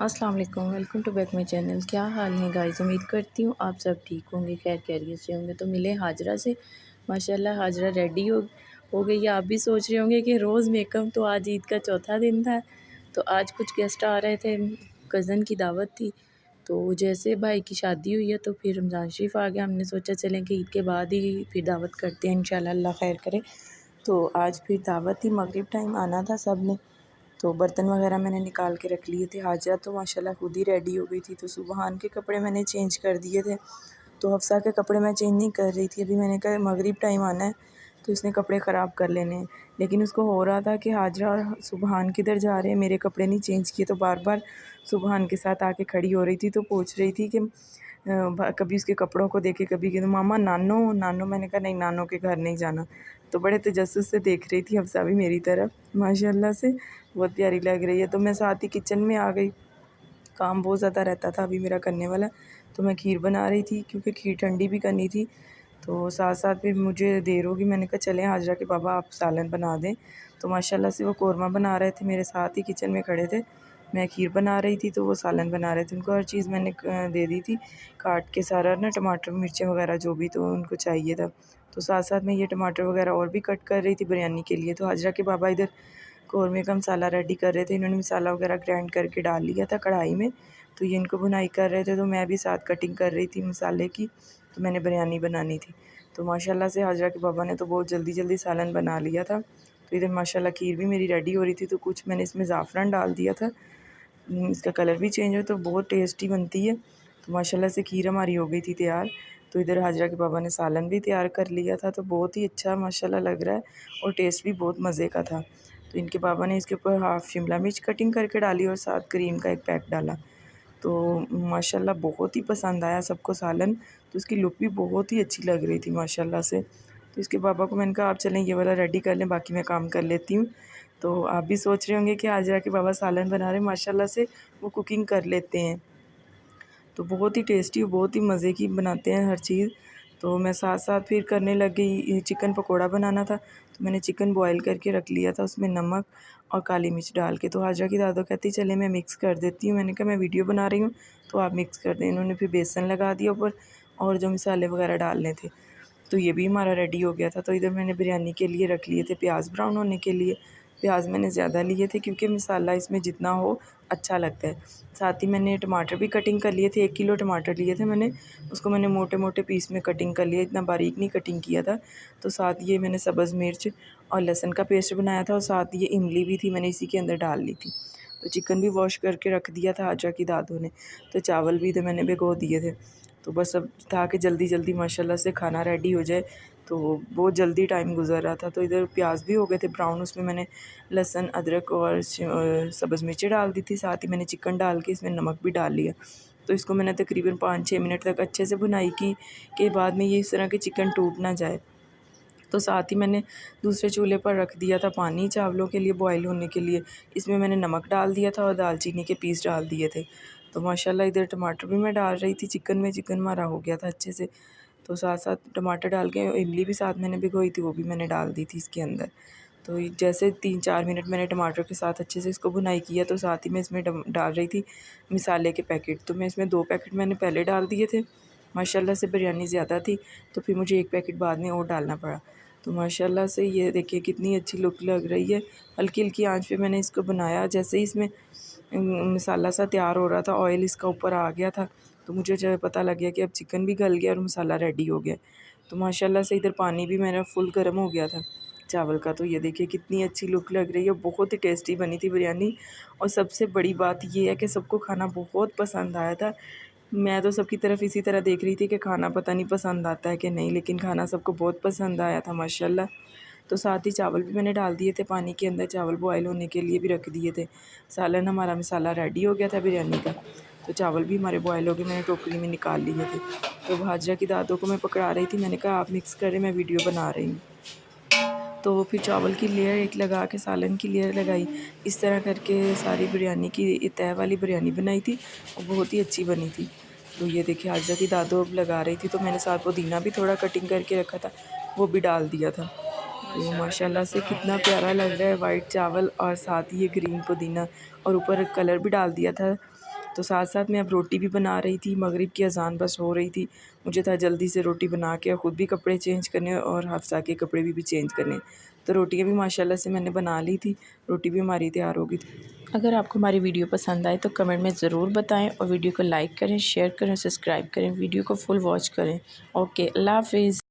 अस्सलाम वालेकुम, welcome to back my channel. क्या हाल है गाइस? उम्मीद करती हूँ आप सब ठीक होंगे, खैर खैरियत से होंगे। तो मिले हाजरा से। माशाल्लाह हाजरा रेडी हो गई है। आप भी सोच रहे होंगे कि रोज़ मेकअप, तो आज ईद का चौथा दिन था तो आज कुछ गेस्ट आ रहे थे, कज़न की दावत थी। तो जैसे भाई की शादी हुई है तो फिर रमज़ान शरीफ आ गया, हमने सोचा चलें कि ईद के बाद ही फिर दावत करते हैं, इंशाल्लाह अल्लाह खैर करे। तो आज फिर दावत थी, मगरिब टाइम आना था सब ने। तो बर्तन वगैरह मैंने निकाल के रख लिए थे। हाजिरा तो माशाल्लाह खुद ही रेडी हो गई थी। तो सुबहान के कपड़े मैंने चेंज कर दिए थे, तो हफ्सा के कपड़े मैं चेंज नहीं कर रही थी। अभी मैंने कहा मगरिब टाइम आना है तो इसने कपड़े ख़राब कर लेने हैं, लेकिन उसको हो रहा था कि हाजिरा और सुबहान किधर जा रहे हैं, मेरे कपड़े नहीं चेंज किए। तो बार बार सुबहान के साथ आके खड़ी हो रही थी, तो पूछ रही थी कि कभी उसके कपड़ों को देखे, कभी कि मामा नानो नानो। मैंने कहा नहीं, नानो के घर नहीं जाना। तो बड़े तजस्सुस से देख रही थी हफ्सा भी मेरी तरफ, माशाल्लाह से बहुत प्यारी लग रही है। तो मैं साथ ही किचन में आ गई, काम बहुत ज़्यादा रहता था अभी मेरा करने वाला। तो मैं खीर बना रही थी क्योंकि खीर ठंडी भी करनी थी। तो साथ साथ फिर मुझे देर होगी, मैंने कहा चलें हाजरा के बाबा आप सालन बना दें। तो माशाल्लाह से वो कौरमा बना रहे थे, मेरे साथ ही किचन में खड़े थे। मैं खीर बना रही थी तो वो सालन बना रहे थे। उनको हर चीज़ मैंने दे दी थी काट के, सारा ना टमाटर मिर्चें वगैरह जो भी तो उनको चाहिए था। तो साथ साथ मैं ये टमाटर वगैरह और भी कट कर रही थी बिरयानी के लिए। तो हाजरा के बाबा इधर कौरमे का मसाला रेडी कर रहे थे। इन्होंने मसाला वगैरह ग्राइंड करके डाल लिया था कढ़ाई में, तो ये इनको भुनाई कर रहे थे। तो मैं भी साथ कटिंग कर रही थी मसाले की, तो मैंने बिरयानी बनानी थी। तो माशाल्लाह से हाजरा के बाबा ने तो बहुत जल्दी जल्दी सालन बना लिया था। तो इधर माशाल्लाह खीर भी मेरी रेडी हो रही थी, तो कुछ मैंने इसमें ज़ाफ़रान डाल दिया था, इसका कलर भी चेंज हो तो बहुत टेस्टी बनती है। तो माशाल्लाह से खीर हमारी हो गई थी तैयार। तो इधर हाजरा के बाबा ने सालन भी तैयार कर लिया था, तो बहुत ही अच्छा माशाल्लाह लग रहा है और टेस्ट भी बहुत मज़े का था। तो इनके बाबा ने इसके ऊपर हाफ़ शिमला मिर्च कटिंग करके डाली और साथ क्रीम का एक पैक डाला। तो माशाल्लाह बहुत ही पसंद आया सबको सालन, तो उसकी लुक भी बहुत ही अच्छी लग रही थी माशाल्लाह से। तो इसके पापा को मैंने कहा आप चलें ये वाला रेडी कर लें, बाकी मैं काम कर लेती हूँ। तो आप भी सोच रहे होंगे कि आज जाके बाबा सालन बना रहे हैं, माशाल्लाह से वो कुकिंग कर लेते हैं, तो बहुत ही टेस्टी और बहुत ही मज़े की बनाते हैं हर चीज़। तो मैं साथ साथ फिर करने लग गई, ये चिकन पकोड़ा बनाना था। तो मैंने चिकन बॉयल करके रख लिया था, उसमें नमक और काली मिर्च डाल के। तो हाजरा की दादो कहती चले मैं मिक्स कर देती हूँ। मैंने कहा मैं वीडियो बना रही हूँ तो आप मिक्स कर दें। इन्होंने फिर बेसन लगा दिया ऊपर और जो मसाले वगैरह डालने थे, तो ये भी हमारा रेडी हो गया था। तो इधर मैंने बिरयानी के लिए रख लिए थे प्याज ब्राउन होने के लिए। प्याज मैंने ज़्यादा लिए थे क्योंकि मसाला इसमें जितना हो अच्छा लगता है। साथ ही मैंने टमाटर भी कटिंग कर लिए थे, 1 किलो टमाटर लिए थे मैंने, उसको मैंने मोटे मोटे पीस में कटिंग कर लिया, इतना बारीक नहीं कटिंग किया था। तो साथ ये मैंने सब्ज़ मिर्च और लहसुन का पेस्ट बनाया था और साथ ये इमली भी थी, मैंने इसी के अंदर डाल ली थी। तो चिकन भी वॉश करके रख दिया था हाजरा की दादों ने। तो चावल भी इधर मैंने भिगो दिए थे। तो बस अब था कि जल्दी जल्दी माशाल्लाह से खाना रेडी हो जाए, तो बहुत जल्दी टाइम गुजर रहा था। तो इधर प्याज भी हो गए थे ब्राउन, उसमें मैंने लहसुन अदरक और सब्ज़ मिर्ची डाल दी थी। साथ ही मैंने चिकन डाल के इसमें नमक भी डाल लिया। तो इसको मैंने तकरीबन 5-6 मिनट तक अच्छे से भुनाई की के बाद में ये इस तरह के चिकन टूट ना जाए। तो साथ ही मैंने दूसरे चूल्हे पर रख दिया था पानी चावलों के लिए बॉयल होने के लिए। इसमें मैंने नमक डाल दिया था और दालचीनी के पीस डाल दिए थे। तो माशाल्लाह इधर टमाटर भी मैं डाल रही थी चिकन में, चिकन हमारा हो गया था अच्छे से। तो साथ साथ टमाटर डाल के इमली भी साथ मैंने भिगोई थी, वो भी मैंने डाल दी थी इसके अंदर। तो जैसे 3-4 मिनट मैंने टमाटर के साथ अच्छे से इसको भुनाई किया, तो साथ ही मैं इसमें डाल रही थी मसाले के पैकेट। तो मैं इसमें 2 पैकेट मैंने पहले डाल दिए थे, माशाल्लाह से बिरयानी ज़्यादा थी तो फिर मुझे 1 पैकेट बाद में और डालना पड़ा। तो माशाल्लाह से ये देखिए कितनी अच्छी लुक लग रही है। हल्की हल्की आंच पे मैंने इसको बनाया। जैसे ही इसमें मसाला सा तैयार हो रहा था, ऑयल इसका ऊपर आ गया था, तो मुझे जो पता लग गया कि अब चिकन भी गल गया और मसाला रेडी हो गया। तो माशाल्लाह से इधर पानी भी मेरा फुल गर्म हो गया था चावल का। तो ये देखिए कितनी अच्छी लुक लग रही है, बहुत ही टेस्टी बनी थी बिरयानी। और सबसे बड़ी बात ये है कि सबको खाना बहुत पसंद आया था। मैं तो सबकी तरफ इसी तरह देख रही थी कि खाना पता नहीं पसंद आता है कि नहीं, लेकिन खाना सबको बहुत पसंद आया था माशाल्लाह। तो साथ ही चावल भी मैंने डाल दिए थे पानी के अंदर, चावल बॉयल होने के लिए भी रख दिए थे। सालन हमारा मसाला रेडी हो गया था बिरयानी का, तो चावल भी हमारे बॉयल हो गए, मैंने टोकरी में निकाल लिए थे। तो हाजरा की दादों को मैं पकड़ा रही थी, मैंने कहा आप मिक्स करें, मैं वीडियो बना रही हूँ। तो फिर चावल की लेयर एक लगा के सालन की लेयर लगाई, इस तरह करके सारी बिरयानी की तय वाली बिरयानी बनाई थी और बहुत ही अच्छी बनी थी। तो ये देखिए हाजरा की दादो अब लगा रही थी, तो मैंने साथ पुदीना भी थोड़ा कटिंग करके रखा था, वो भी डाल दिया था। तो माशाल्लाह से कितना प्यारा लग रहा है वाइट चावल और साथ ही ये ग्रीन पुदीना, और ऊपर कलर भी डाल दिया था तो साथ साथ मैं अब रोटी भी बना रही थी। मगरिब की अज़ान बस हो रही थी, मुझे था जल्दी से रोटी बना के ख़ुद भी कपड़े चेंज करने और हफ्सा के कपड़े भी चेंज करने। तो रोटियाँ भी माशाल्लाह से मैंने बना ली थी, रोटी भी हमारी तैयार हो गई थी। अगर आपको हमारी वीडियो पसंद आए तो कमेंट में ज़रूर बताएं और वीडियो को लाइक करें, शेयर करें, सब्सक्राइब करें, वीडियो को फुल वॉच करें। ओके, अल्लाह हाफ़िज़।